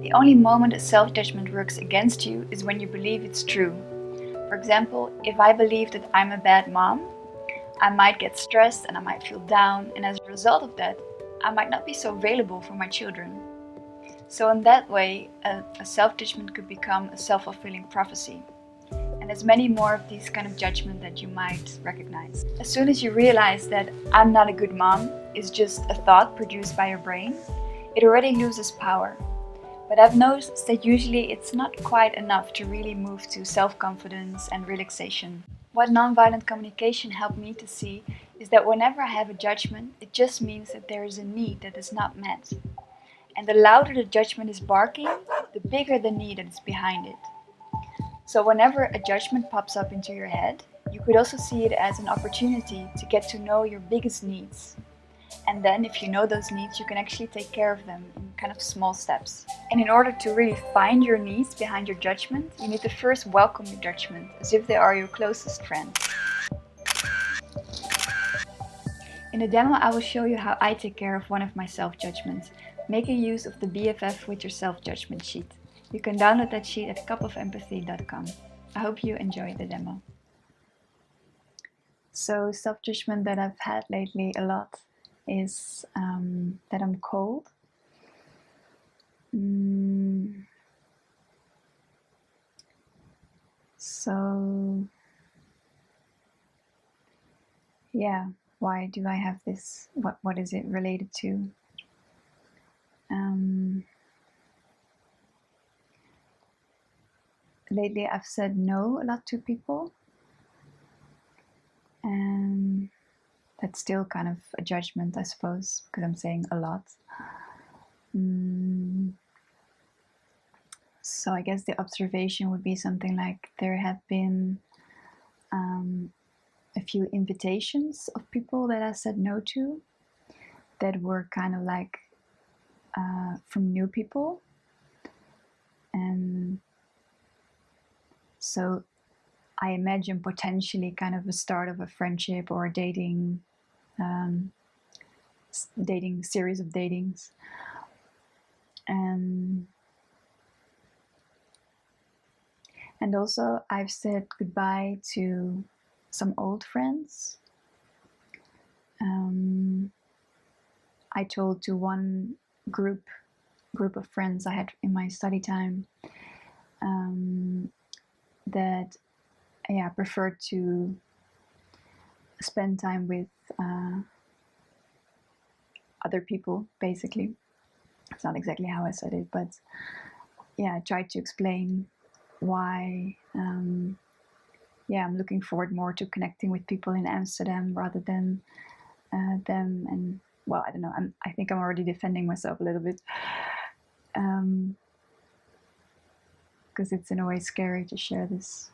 The only moment a self-judgment works against you is when you believe it's true. For example, if I believe that I'm a bad mom, I might get stressed and I might feel down, and as a result of that, I might not be so available for my children. So in that way, a self-judgment could become a self-fulfilling prophecy. And there's many more of these kind of judgment that you might recognize. As soon as you realize that I'm not a good mom is just a thought produced by your brain, it already loses power. But I've noticed that usually it's not quite enough to really move to self-confidence and relaxation. What nonviolent communication helped me to see is that whenever I have a judgment, it just means that there is a need that is not met. And the louder the judgment is barking, the bigger the need that is behind it. So whenever a judgment pops up into your head, you could also see it as an opportunity to get to know your biggest needs. And then if you know those needs, you can actually take care of them in kind of small steps. And in order to really find your needs behind your judgment, you need to first welcome your judgment, as if they are your closest friend. In the demo, I will show you how I take care of one of my self-judgments, making use of the BFF with your self-judgment sheet. You can download that sheet at cupofempathy.com. I hope you enjoy the demo. So self-judgment that I've had lately a lot is that I'm cold. So yeah, why do I have this? What is it related to? Lately I've said no a lot to people, and that's still kind of a judgment, I suppose, because I'm saying a lot. So I guess the observation would be something like there have been a few invitations of people that I said no to that were kind of like from new people. And so I imagine potentially kind of a start of a friendship or a dating series of datings. And also I've said goodbye to some old friends. I told to one group of friends I had in my study time that I preferred to spend time with other people, basically. It's not exactly how I said it, but yeah, I tried to explain why I'm looking forward more to connecting with people in Amsterdam rather than them. And well, I don't know, I think I'm already defending myself a little bit, because it's in a way scary to share this.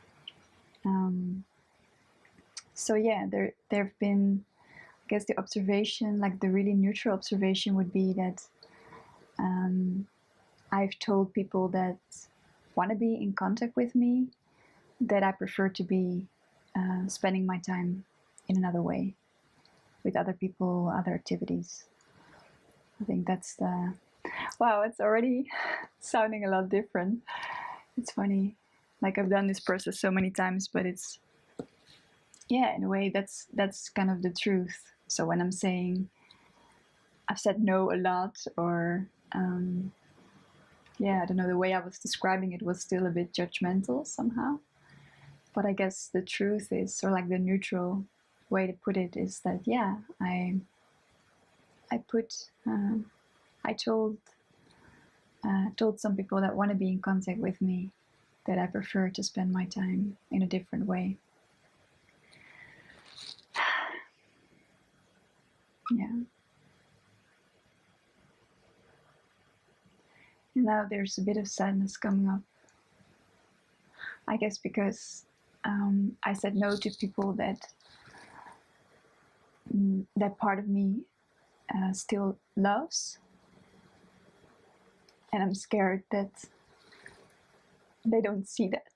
So yeah, there have been, I guess the observation, like the really neutral observation would be that I've told people that want to be in contact with me that I prefer to be spending my time in another way, with other people, other activities. I think that's the... Wow, it's already sounding a lot different. It's funny. Like I've done this process so many times, but it's... yeah, in a way, that's kind of the truth. So when I'm saying I've said no a lot, or I don't know, the way I was describing it was still a bit judgmental somehow. But I guess the truth is, or like the neutral way to put it is that, yeah, I told some people that want to be in contact with me that I prefer to spend my time in a different way. Yeah. And now there's a bit of sadness coming up. I guess because I said no to people that part of me still loves. And I'm scared that they don't see that.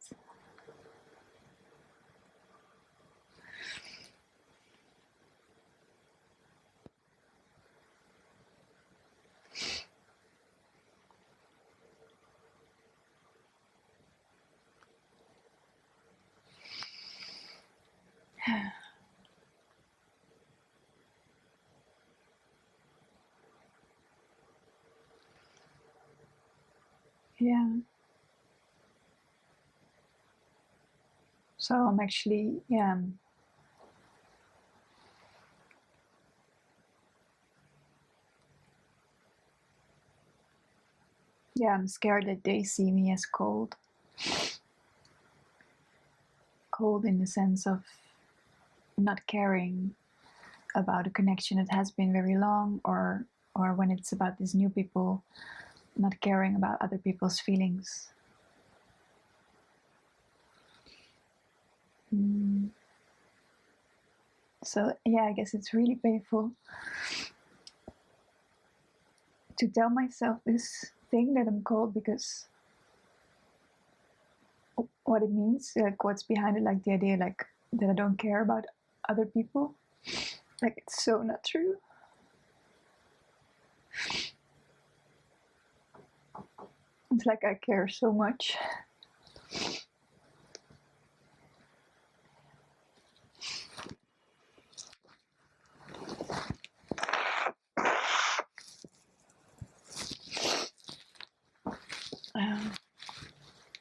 Yeah. So I'm actually, I'm scared that they see me as cold. Cold in the sense of not caring about a connection that has been very long, or when it's about these new people, not caring about other people's feelings. So yeah, I guess it's really painful to tell myself this thing that I'm cold, because what it means, like what's behind it, like the idea like that I don't care about other people, like it's so not true. It's like I care so much.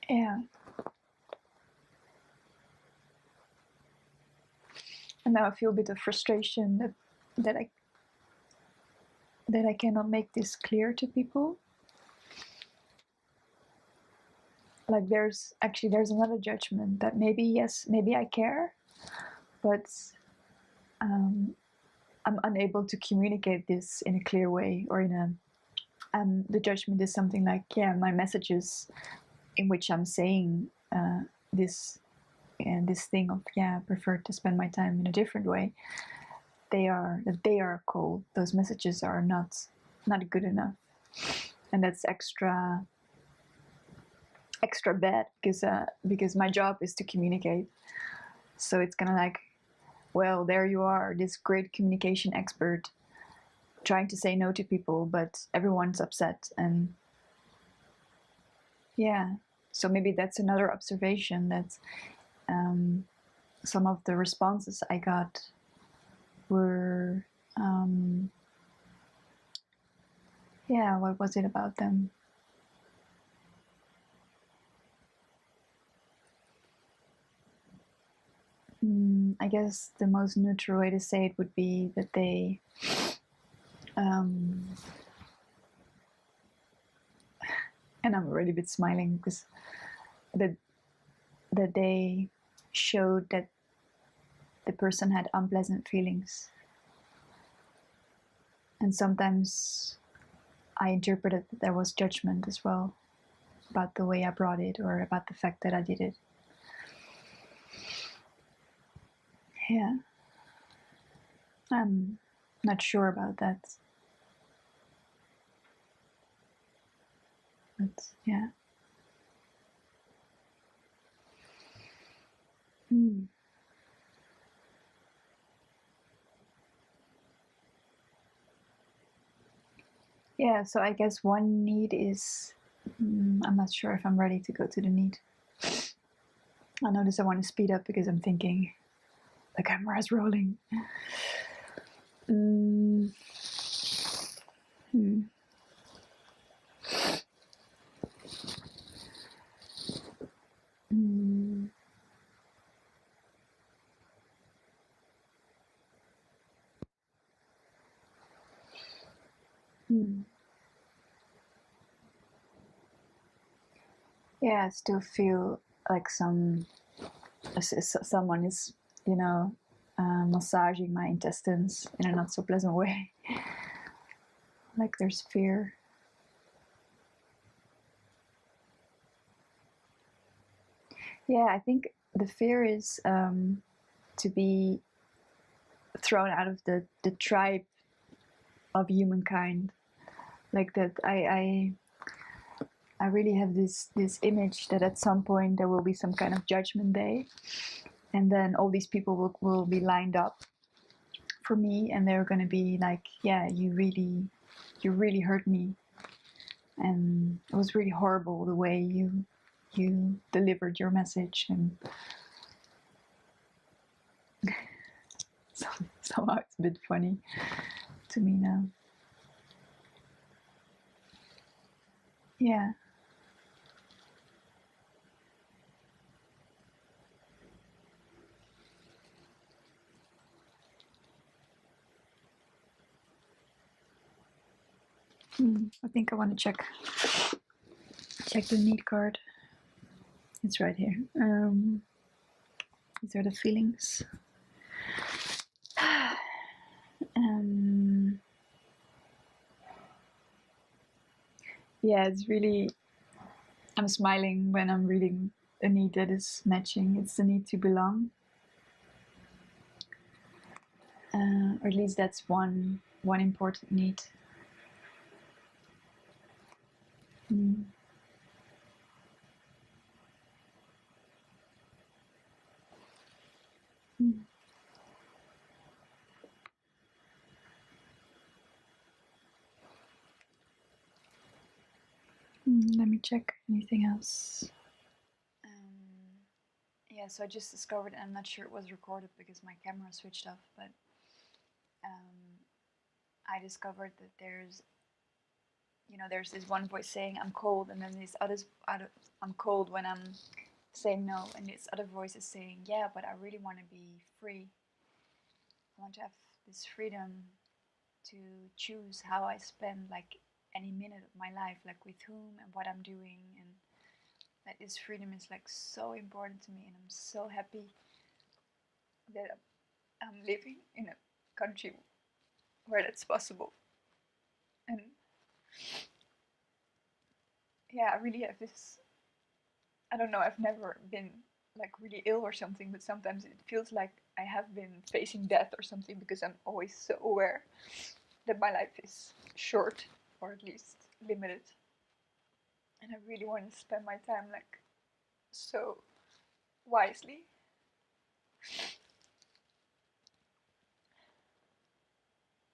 Yeah. And now I feel a bit of frustration that I that I cannot make this clear to people. Like there's another judgment that maybe, yes, maybe I care, but I'm unable to communicate this in a clear way, or in a the judgment is something like, yeah, my messages in which I'm saying this and this thing of, yeah, I prefer to spend my time in a different way, they are cold. Those messages are not good enough, and that's extra bad, because my job is to communicate. So it's kind of like, well, there you are, this great communication expert, trying to say no to people, but everyone's upset. And yeah, so maybe that's another observation, that some of the responses I got were, what was it about them? I guess the most neutral way to say it would be that they, and I'm already a bit smiling, because that they showed that the person had unpleasant feelings. And sometimes I interpreted that there was judgment as well about the way I brought it, or about the fact that I did it. Yeah. I'm not sure about that. But yeah. Yeah, so I guess one need is, I'm not sure if I'm ready to go to the need. I notice I want to speed up because I'm thinking the camera is rolling. Mm. Hmm. Mm. Hmm. Yeah, I still feel like someone is, massaging my intestines in a not so pleasant way. Like there's fear. Yeah, I think the fear is to be thrown out of the tribe of humankind. Like that, I really have this image that at some point there will be some kind of judgment day, and then all these people will be lined up for me, and they're going to be like, yeah, you really hurt me, and it was really horrible the way you delivered your message. And somehow it's a bit funny to me now. Yeah. I think I want to check the need card. It's right here. These are the feelings. Yeah, it's really. I'm smiling when I'm reading a need that is matching. It's the need to belong. Or at least that's one important need. Mm. Mm. Let me check anything else. Yeah, so I just discovered, and I'm not sure it was recorded because my camera switched off, but I discovered that there's this one voice saying I'm cold, and then this other I'm cold when I'm saying no, and this other voice is saying, yeah, but I really want to be free. I want to have this freedom to choose how I spend like any minute of my life, like with whom and what I'm doing, and that this freedom is like so important to me, and I'm so happy that I'm living in a country where that's possible. And yeah, I really have this. I don't know. I've never been like really ill or something, but sometimes it feels like I have been facing death or something because I'm always so aware that my life is short or at least limited, and I really want to spend my time like so wisely.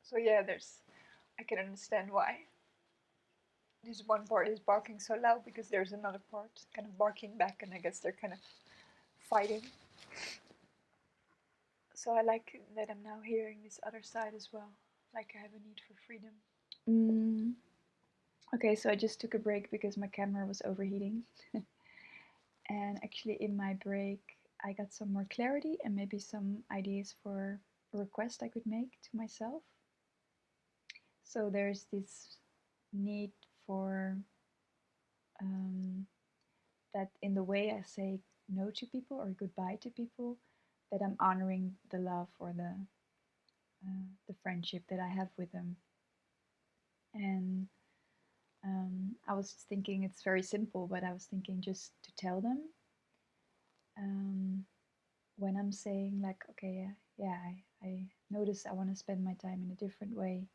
So yeah, I can understand why this one part is barking so loud because there's another part kind of barking back, and I guess they're kind of fighting. So I like that I'm now hearing this other side as well. Like I have a need for freedom. Okay, so I just took a break because my camera was overheating. And actually, in my break, I got some more clarity and maybe some ideas for a request I could make to myself. So there's this need for that in the way I say no to people or goodbye to people, that I'm honoring the love or the friendship that I have with them. And I was thinking it's very simple, but I was thinking just to tell them when I'm saying like, okay, yeah, I notice I want to spend my time in a different way,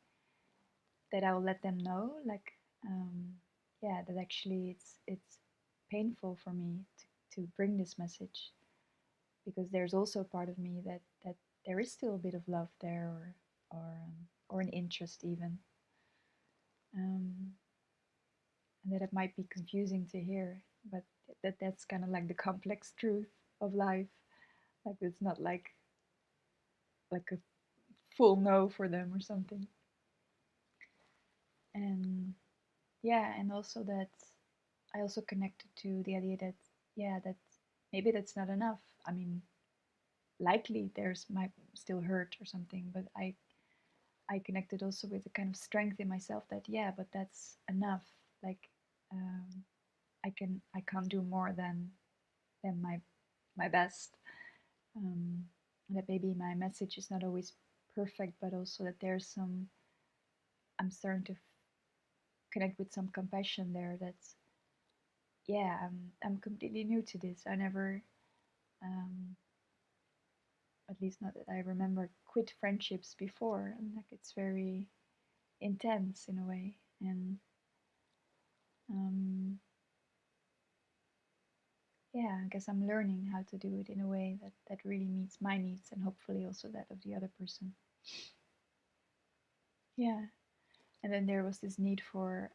that I will let them know, like, yeah, that actually it's painful for me to bring this message, because there's also a part of me that there is still a bit of love there, or an interest even, and that it might be confusing to hear, but that's kind of like the complex truth of life. Like it's not like a full no for them or something. And yeah, and also that I also connected to the idea that, yeah, that maybe that's not enough. I mean, likely there's might still hurt or something, but I connected also with a kind of strength in myself that, yeah, but that's enough. Like I can't do more than my best. That maybe my message is not always perfect, but also that there's some, I'm starting to connect with some compassion there. That's, yeah, I'm completely new to this. I never, um, at least not that I remember, quit friendships before, and like it's very intense in a way. And um, yeah, I guess I'm learning how to do it in a way that really meets my needs and hopefully also that of the other person. Yeah, and then there was this need for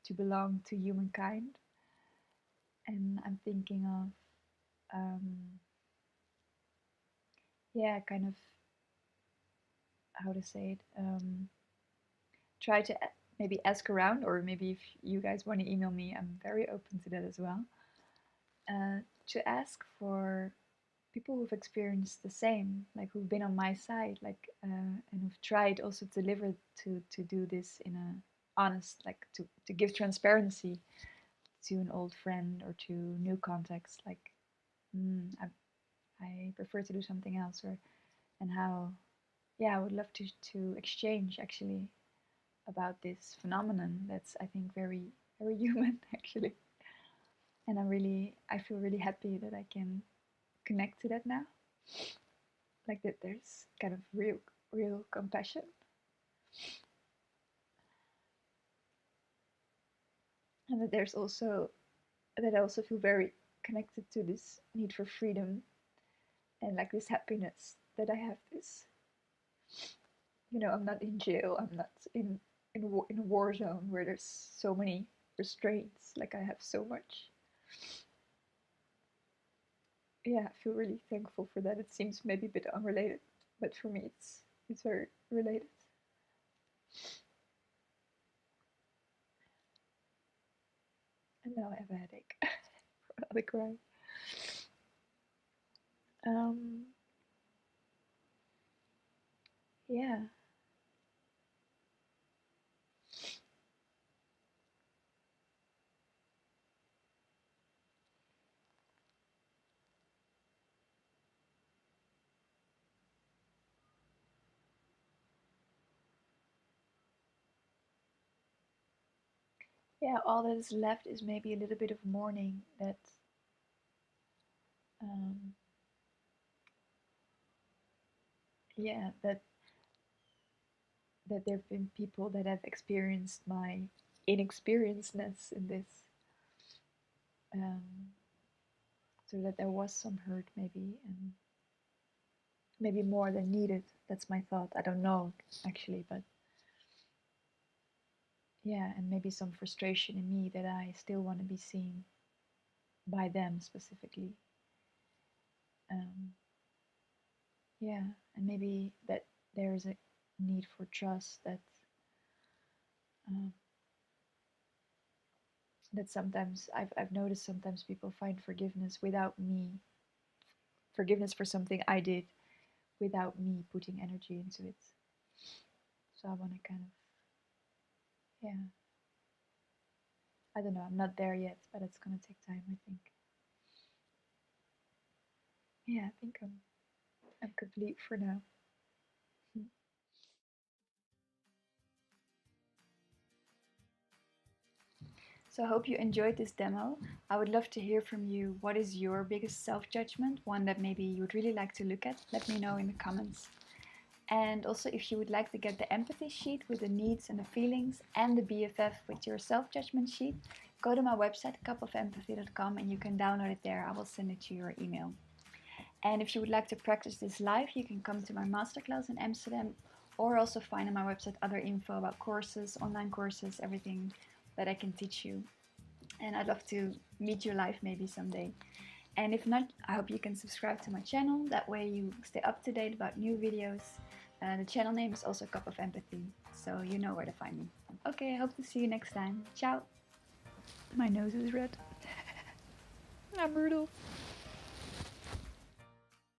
to belong to humankind, and I'm thinking of yeah, kind of how to say it. Try to maybe ask around, or maybe if you guys want to email me, I'm very open to that as well. To ask for people who've experienced the same, like who've been on my side, like and who've tried also to deliver to do this in honest, like to give transparency to an old friend or to new contacts, like I prefer to do something else, or and how, yeah, I would love to exchange actually about this phenomenon that's, I think, very very human actually. And I feel really happy that I can connect to that now, like that there's kind of real compassion, and that there's also that I also feel very connected to this need for freedom and like this happiness that I have this, I'm not in jail, I'm not in a war zone where there's so many restraints, like I have so much. Yeah, I feel really thankful for that. It seems maybe a bit unrelated, but for me it's very related. And now I have a headache. I'll be crying. Um, yeah. Yeah, all that is left is maybe a little bit of mourning that um, yeah, that there have been people that have experienced my inexperiencedness in this, um, so that there was some hurt maybe, and maybe more than needed. That's my thought. I don't know actually, but yeah, and maybe some frustration in me that I still want to be seen by them specifically. Um, yeah, and maybe that there is a need for trust um, that sometimes I've noticed sometimes people find forgiveness without me, forgiveness for something I did without me putting energy into it. So I want to kind of, yeah, I don't know, I'm not there yet, but it's gonna take time, I think. Yeah, I think I'm complete for now. So I hope you enjoyed this demo. I would love to hear from you. What is your biggest self-judgment? One that maybe you would really like to look at? Let me know in the comments. And also, if you would like to get the empathy sheet with the needs and the feelings and the BFF with your self-judgment sheet, go to my website cupofempathy.com and you can download it there. I will send it to your email. And if you would like to practice this live, you can come to my masterclass in Amsterdam, or also find on my website other info about courses, online courses, everything that I can teach you. And I'd love to meet you live maybe someday. And if not, I hope you can subscribe to my channel. That way you stay up to date about new videos. The channel name is also Cup of Empathy, so you know where to find me. Okay, I hope to see you next time. Ciao! My nose is red. I'm Rudolph.